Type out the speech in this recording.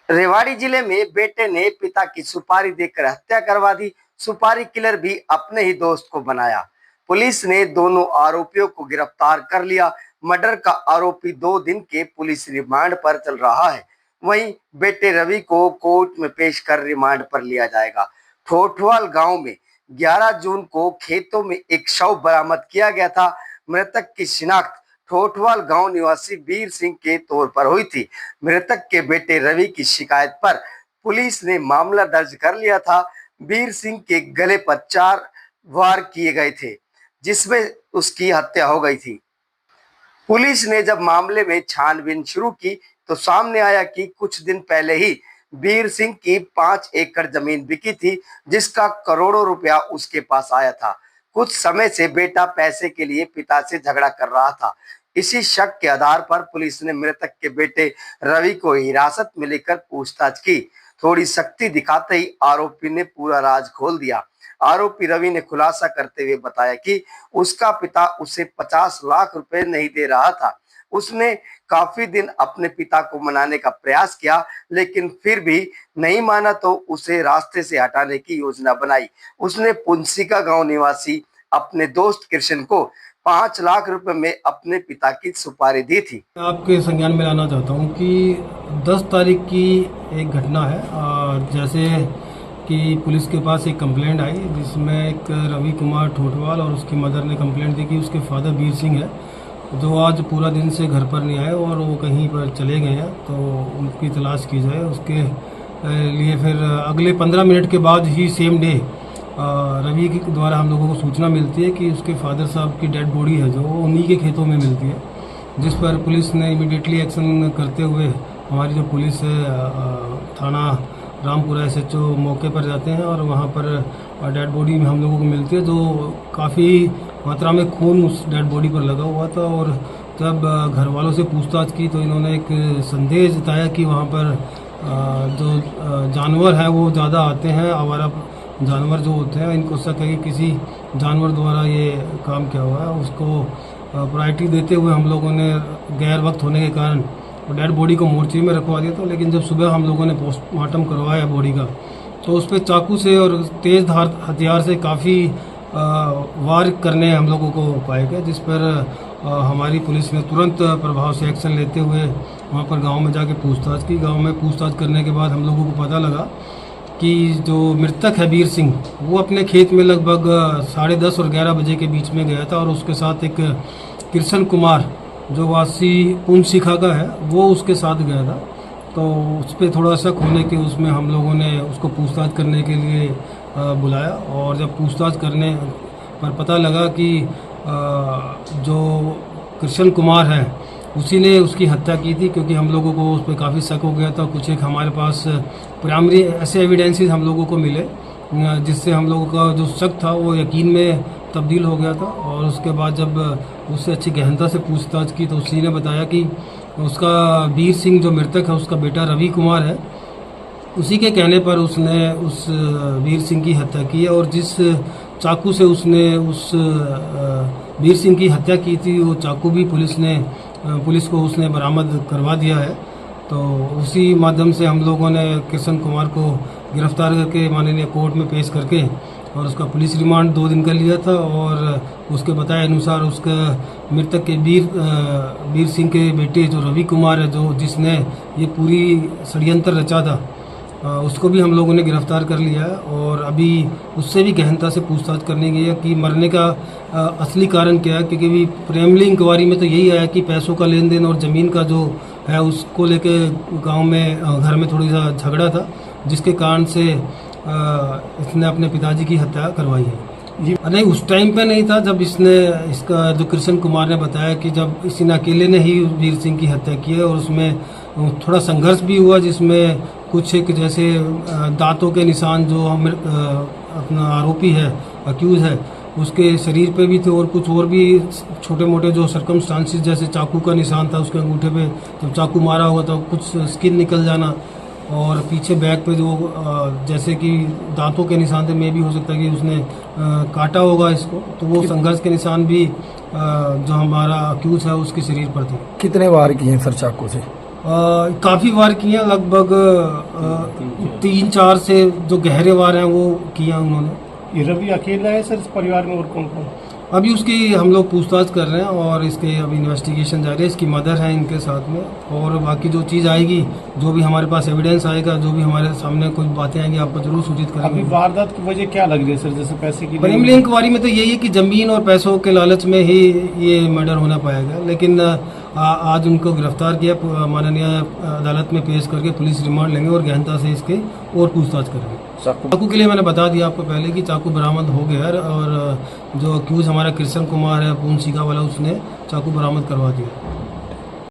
रेवाड़ी जिले में बेटे ने पिता की सुपारी देकर हत्या करवा दी। सुपारी किलर भी अपने ही दोस्त को बनाया। पुलिस ने दोनों आरोपियों को गिरफ्तार कर लिया। मर्डर का आरोपी 2 दिन के पुलिस रिमांड पर चल रहा है। वहीं बेटे रवि को कोर्ट में पेश कर रिमांड पर लिया जाएगा। ठोठवाल गांव में 11 जून को खेतों में एक शव बरामद किया गया था। मृतक की शिनाख्त ठोठवाल गांव निवासी वीर सिंह के तौर पर हुई थी। मृतक के बेटे रवि की शिकायत पर पुलिस ने मामला दर्ज कर लिया था। वीर सिंह के गले पर 4 वार किए गए थे, जिसमें उसकी हत्या हो गई थी। पुलिस ने जब मामले में छानबीन शुरू की तो सामने आया कि कुछ दिन पहले ही वीर सिंह की 5 एकड़ जमीन बिकी थी, जिसका करोड़ों रुपया उसके पास आया था। कुछ समय से बेटा पैसे के लिए पिता से झगड़ा कर रहा था। इसी शक के आधार पर पुलिस ने मृतक के बेटे रवि को हिरासत में लेकर पूछताछ की। थोड़ी सख्ती दिखाते ही आरोपी ने पूरा राज खोल दिया। आरोपी रवि ने खुलासा करते हुए बताया कि उसका पिता उसे 50 लाख रुपए नहीं दे रहा था। उसने काफी दिन अपने पिता को मनाने का प्रयास किया, लेकिन फिर भी नहीं माना तो उसे रास्ते से हटाने की योजना बनाई। उसने पुंसिका गांव निवासी अपने दोस्त कृष्ण को 5 लाख रुपए में अपने पिता की सुपारी दी थी। आपके संज्ञान में लाना चाहता हूं कि 10 तारीख की एक घटना है। जैसे कि पुलिस के पास एक कंप्लेंट आई, जिसमें एक रवि कुमार ठोठवाल और उसकी मदर ने कंप्लेंट दी कि उसके फादर वीर सिंह है, जो आज पूरा दिन से घर पर नहीं आए और वो कहीं पर चले गए हैं, तो उनकी तलाश की जाए। उसके लिए फिर अगले 15 मिनट के बाद ही सेम डे रवि के द्वारा हम लोगों को सूचना मिलती है कि उसके फादर साहब की डेड बॉडी है जो उन्हीं के खेतों में मिलती है, जिस पर पुलिस ने इमीडिएटली एक्शन करते हुए हमारी जो पुलिस है थाना रामपुरा SHO मौके पर जाते हैं और वहाँ पर डेड बॉडी में हम लोगों को मिलती है, जो काफ़ी मात्रा में खून उस डेड बॉडी पर लगा हुआ था। और जब घर वालों से पूछताछ की तो इन्होंने एक संदेह जताया कि वहाँ पर जो जानवर है वो ज़्यादा आते हैं, आवारा जानवर जो होते हैं, इनको शक है कि किसी जानवर द्वारा ये काम किया हुआ है। उसको प्रायोरिटी देते हुए हम लोगों ने गैर वक्त होने के कारण डेड बॉडी को मोर्चे में रखवा दिया था। लेकिन जब सुबह हम लोगों ने पोस्टमार्टम करवाया बॉडी का, तो उस पर चाकू से और तेज़ धार हथियार से काफ़ी वार करने हम लोगों को पाए गए, जिस पर हमारी पुलिस ने तुरंत प्रभाव से एक्शन लेते हुए वहाँ पर गांव में जाके पूछताछ की। गांव में पूछताछ करने के बाद हम लोगों को पता लगा कि जो मृतक है वीर सिंह, वो अपने खेत में लगभग 10:30 और 11 बजे के बीच में गया था और उसके साथ एक कृष्ण कुमार जो वासी पुंसिका का है वो उसके साथ गया था। तो उस पर थोड़ा शक होने के उसमें हम लोगों ने उसको पूछताछ करने के लिए बुलाया, और जब पूछताछ करने पर पता लगा कि जो कृष्ण कुमार है उसी ने उसकी हत्या की थी, क्योंकि हम लोगों को उस पर काफ़ी शक हो गया था। कुछ एक हमारे पास प्राइमरी ऐसे एविडेंसेस हम लोगों को मिले जिससे हम लोगों का जो शक था वो यकीन में तब्दील हो गया था। और उसके बाद जब उससे अच्छी गहनता से पूछताछ की तो उसी ने बताया कि उसका वीर सिंह जो मृतक है उसका बेटा रवि कुमार है, उसी के कहने पर उसने उस वीर सिंह की हत्या की है। और जिस चाकू से उसने उस वीर सिंह की हत्या की थी वो चाकू भी पुलिस को उसने बरामद करवा दिया है। तो उसी माध्यम से हम लोगों ने कृष्ण कुमार को गिरफ्तार करके माननीय कोर्ट में पेश करके और उसका पुलिस रिमांड 2 दिन का लिया था। और उसके बताए अनुसार उसका मृतक के वीर सिंह के बेटे जो रवि कुमार है, जो जिसने ये पूरी षड्यंत्र रचा था, उसको भी हम लोगों ने गिरफ्तार कर लिया है। और अभी उससे भी गहनता से पूछताछ करनी गई है कि मरने का असली कारण क्या है, क्योंकि प्राइमरी इंक्वायरी में तो यही आया कि पैसों का लेन देन और ज़मीन का जो है उसको लेके गांव में घर में थोड़ी सा झगड़ा था, जिसके कारण से इसने अपने पिताजी की हत्या करवाई है। नहीं, उस टाइम पे नहीं था जब इसका जो कृष्ण कुमार ने बताया कि जब इसी ने अकेले ने ही वीर सिंह की हत्या की है। और उसमें थोड़ा संघर्ष भी हुआ, जिसमें कुछ एक जैसे दांतों के निशान जो अपना आरोपी है, अक्यूज है, उसके शरीर पे भी थे, और कुछ और भी छोटे मोटे जो सर्कमस्टांसिस जैसे चाकू का निशान था उसके अंगूठे पे, जब चाकू मारा हुआ था कुछ स्किन निकल जाना, और पीछे बैक पे जो जैसे कि दांतों के निशान थे, में भी हो सकता है कि उसने काटा होगा इसको। तो वो संघर्ष के निशान भी जो हमारा अक्यूज है उसके शरीर पर थे। कितने वार किए हैं सर चाकू से? काफ़ी वार किए हैं, लगभग 3-4 से जो गहरे वार हैं वो किए हैं उन्होंने। ये रवि अकेला है सर इस परिवार में और कौन कौन? अभी उसकी हम लोग पूछताछ कर रहे हैं और इसके अभी इन्वेस्टिगेशन जारी है। इसकी मदर है इनके साथ में, और बाकी जो चीज़ आएगी, जो भी हमारे पास एविडेंस आएगा, जो भी हमारे सामने कुछ बातें आएंगी, आपको जरूर सूचित अभी करेंगे। वारदात की वजह क्या लग रही है सर, जैसे पैसे की? प्रिलिमिनरी इंक्वायरी में तो यही है कि जमीन और पैसों के लालच में ही ये मर्डर होना पाया गया, लेकिन आज उनको गिरफ्तार किया, माननीय अदालत में पेश करके पुलिस रिमांड लेंगे और गहनता से इसके और पूछताछ करेंगे। चाकू के लिए मैंने बता दिया आपको पहले कि चाकू बरामद हो गया है, और जो अक्यूज हमारा कृष्ण कुमार है पूंछ सीगा वाला, उसने चाकू बरामद करवा दिया।